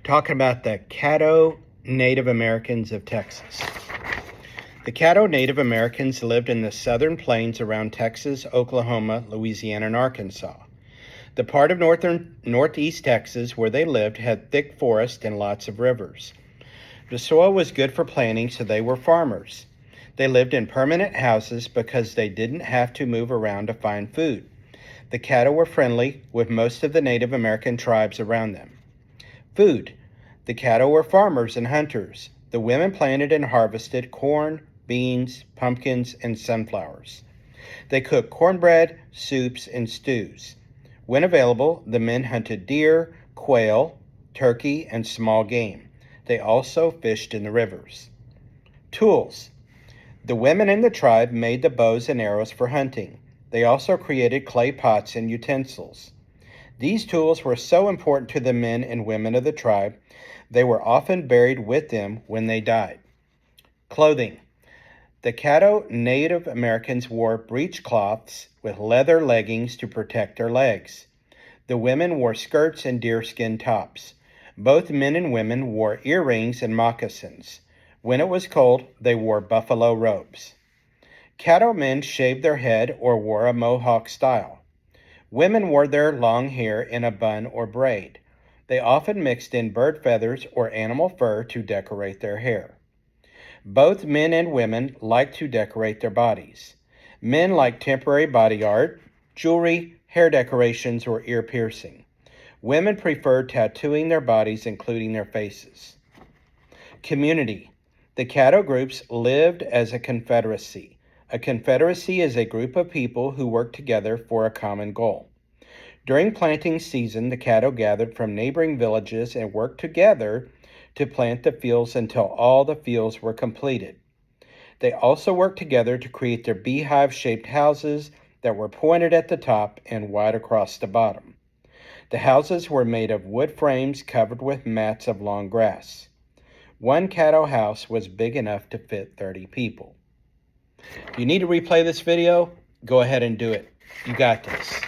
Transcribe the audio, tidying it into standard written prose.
talking about the Caddo Native Americans of Texas. The Caddo Native Americans lived in the southern plains around Texas, Oklahoma, Louisiana, and Arkansas. The part of northeast Texas where they lived had thick forest and lots of rivers. The soil was good for planting, so they were farmers. They lived in permanent houses because they didn't have to move around to find food. The Caddo were friendly with most of the Native American tribes around them. Food. The Caddo were farmers and hunters. The women planted and harvested corn, beans, pumpkins, and sunflowers. They cooked cornbread, soups, and stews. When available, the men hunted deer, quail, turkey, and small game. They also fished in the rivers. Tools. The women in the tribe made the bows and arrows for hunting. They also created clay pots and utensils. These tools were so important to the men and women of the tribe, they were often buried with them when they died. Clothing. The Caddo Native Americans wore breechcloths with leather leggings to protect their legs. The women wore skirts and deerskin tops. Both men and women wore earrings and moccasins. When it was cold, they wore buffalo robes. Caddo men shaved their head or wore a mohawk style. Women wore their long hair in a bun or braid. They often mixed in bird feathers or animal fur to decorate their hair. Both men and women liked to decorate their bodies. Men liked temporary body art, jewelry, hair decorations, or ear piercing. Women preferred tattooing their bodies, including their faces. Community. The Caddo groups lived as a confederacy. A confederacy is a group of people who work together for a common goal. During planting season, the Caddo gathered from neighboring villages and worked together to plant the fields until all the fields were completed. They also worked together to create their beehive-shaped houses that were pointed at the top and wide across the bottom. The houses were made of wood frames covered with mats of long grass. One Caddo house was big enough to fit 30 people. If you need to replay this video, go ahead and do it. You got this.